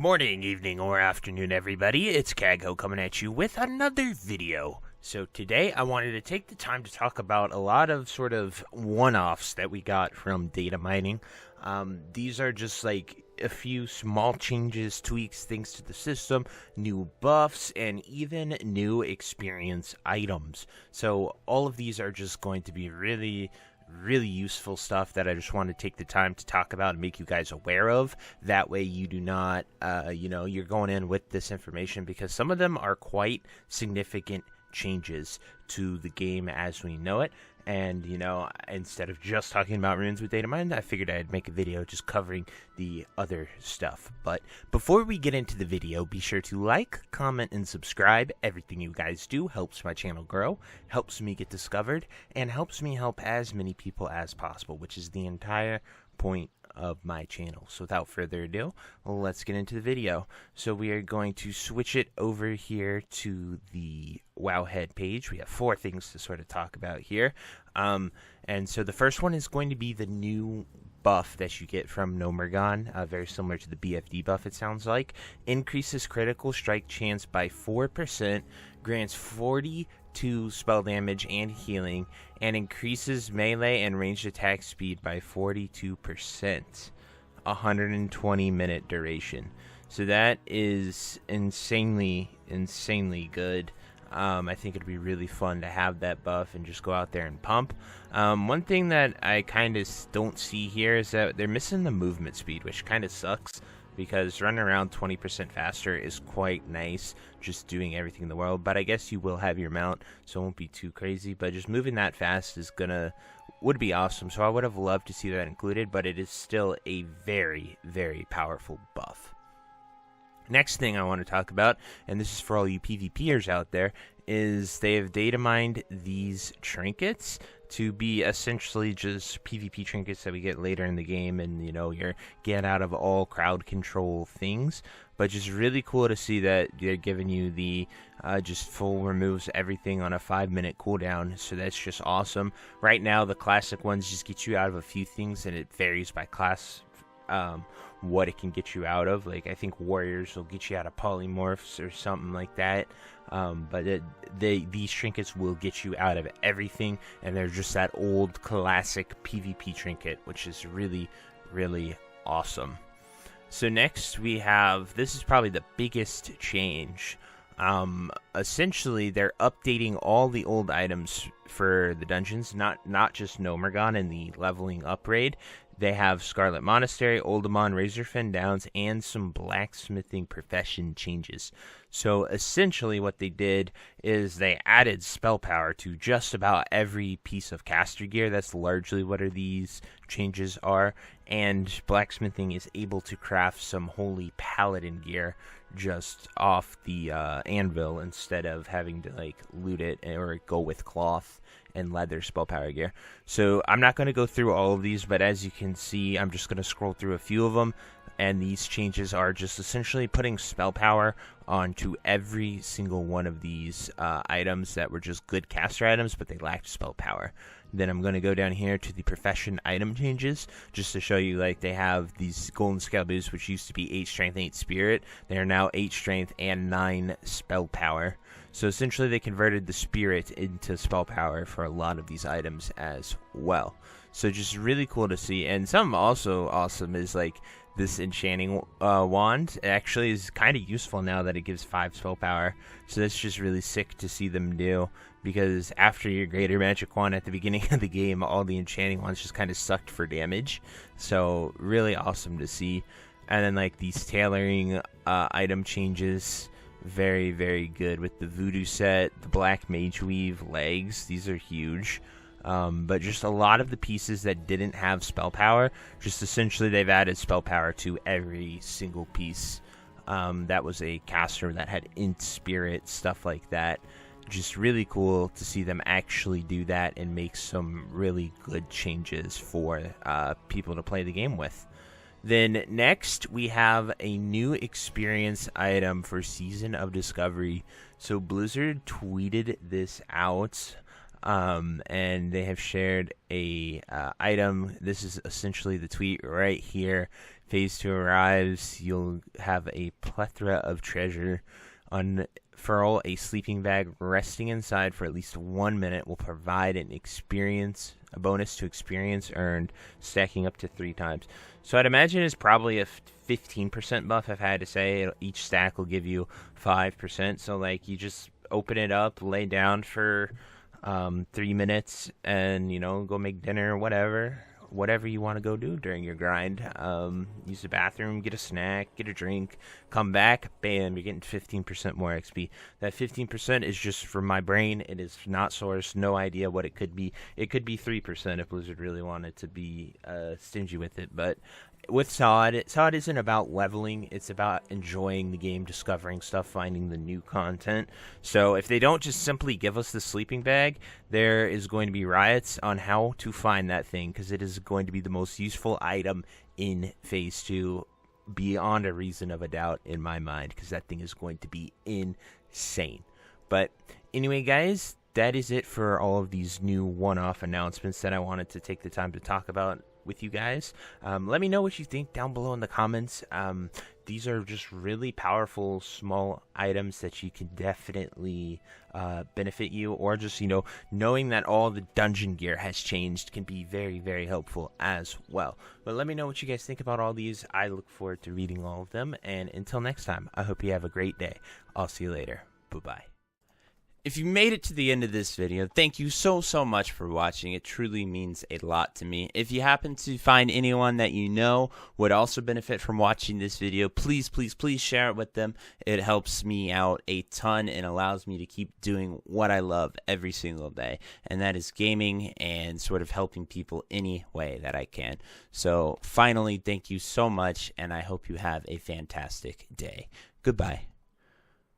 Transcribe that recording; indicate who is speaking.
Speaker 1: Morning, evening, or afternoon, everybody. It's Kaghoe coming at you with another video. So today I wanted to take the time to talk about a lot of sort of one-offs that we got from data mining. These are just like a few small changes, tweaks, things to the system, new buffs, and even new experience items. So all of these are just going to be really useful stuff that I just want to take the time to talk about and make you guys aware of. That way you do not, you're going in with this information, because some of them are quite significant changes to the game as we know it. And, instead of just talking about runes with Datamined, I figured I'd make a video just covering the other stuff. But before we get into the video, be sure to like, comment, and subscribe. Everything you guys do helps my channel grow, helps me get discovered, and helps me help as many people as possible, which is the entire point of my channel. So without further ado, let's get into the video. So we are going to switch it over here to the Wowhead page. We have 4 things to sort of talk about here. And so the first one is going to be the new buff that you get from Nomergon, very similar to the BFD buff, it sounds like. Increases critical strike chance by 4%, grants 42 spell damage and healing, and increases melee and ranged attack speed by 42%. 120-minute duration. So that is insanely good. I think it'd be really fun to have that buff and just go out there and pump. One thing that I kind of don't see here is that they're missing the movement speed, which kind of sucks, because running around 20% faster is quite nice, just doing everything in the world. But I guess you will have your mount, so it won't be too crazy. But just moving that fast would be awesome. So I would have loved to see that included, but it is still a very powerful buff. Next thing I want to talk about, and this is for all you PvPers out there, is they have data mined these trinkets to be essentially just PvP trinkets that we get later in the game, and your get out of all crowd control things. But just really cool to see that they're giving you the just full removes everything on a 5-minute cooldown. So that's just awesome. Right now the classic ones just get you out of a few things, and it varies by class what it can get you out of. Like I think warriors will get you out of polymorphs or something like that. But these trinkets will get you out of everything, and they're just that old classic PvP trinket, which is really awesome. So next we have, this is probably the biggest change. Essentially they're updating all the old items for the dungeons, not just Nomergon and the leveling up raid. They have Scarlet Monastery, Oldemon, Razorfen Downs, and some blacksmithing profession changes. So essentially what they did is they added spell power to just about every piece of caster gear. That's largely what these changes are. And blacksmithing is able to craft some holy paladin gear just off the anvil, instead of having to loot it or go with cloth and leather spell power gear. So I'm not going to go through all of these, but as you can see, I'm just going to scroll through a few of them, and these changes are just essentially putting spell power onto every single one of these items that were just good caster items, but they lacked spell power. Then I'm going to go down here to the profession item changes, just to show you, they have these golden scale boots, which used to be 8 strength, 8 spirit. They are now 8 strength and 9 spell power. So essentially they converted the spirit into spell power for a lot of these items as well. So just really cool to see. And something also awesome is this enchanting wand. It actually is kind of useful now that it gives 5 spell power. So that's just really sick to see them do, because after your greater magic wand at the beginning of the game, all the enchanting wands just kind of sucked for damage. So really awesome to see. And then these tailoring item changes, very good, with the voodoo set, the black mage weave legs. These are huge. But just a lot of the pieces that didn't have spell power, just essentially they've added spell power to every single piece that was a caster that had int spirit, stuff like that. Just really cool to see them actually do that and make some really good changes for people to play the game with. Then next we have a new experience item for Season of Discovery. So Blizzard tweeted this out, and they have shared a item. This is essentially the tweet right here. Phase 2 arrives, you'll have a plethora of treasure. Unfurl a sleeping bag resting inside for at least 1 minute will provide a bonus to experience earned, stacking up to 3 times. So I'd imagine it's probably a 15% buff, if I had to say. Each stack will give you 5%. So, like, you just open it up, lay down for 3 minutes, and, go make dinner, whatever you want to go do during your grind. Use the bathroom, get a snack, get a drink, come back, bam, you're getting 15% more XP. That 15% is just from my brain. It is not sourced, no idea what it could be. It could be 3% if Blizzard really wanted to be stingy with it, but with SOD isn't about leveling. It's about enjoying the game, discovering stuff, finding the new content. So if they don't just simply give us the sleeping bag, there is going to be riots on how to find that thing, because it is going to be the most useful item in Phase 2, beyond a reason of a doubt in my mind, because that thing is going to be insane. But anyway, guys, that is it for all of these new one-off announcements that I wanted to take the time to talk about with you guys. Let me know what you think down below in the comments. These are just really powerful small items that you can definitely benefit you, or just knowing that all the dungeon gear has changed can be very, very helpful as well. But let me know what you guys think about all these. I look forward to reading all of them, and until next time, I hope you have a great day. I'll see you later. Bye-bye. If you made it to the end of this video, thank you so much for watching. It truly means a lot to me. If you happen to find anyone that you know would also benefit from watching this video, please share it with them. It helps me out a ton and allows me to keep doing what I love every single day, and that is gaming and sort of helping people any way that I can. So finally, thank you so much, and I hope you have a fantastic day. Goodbye.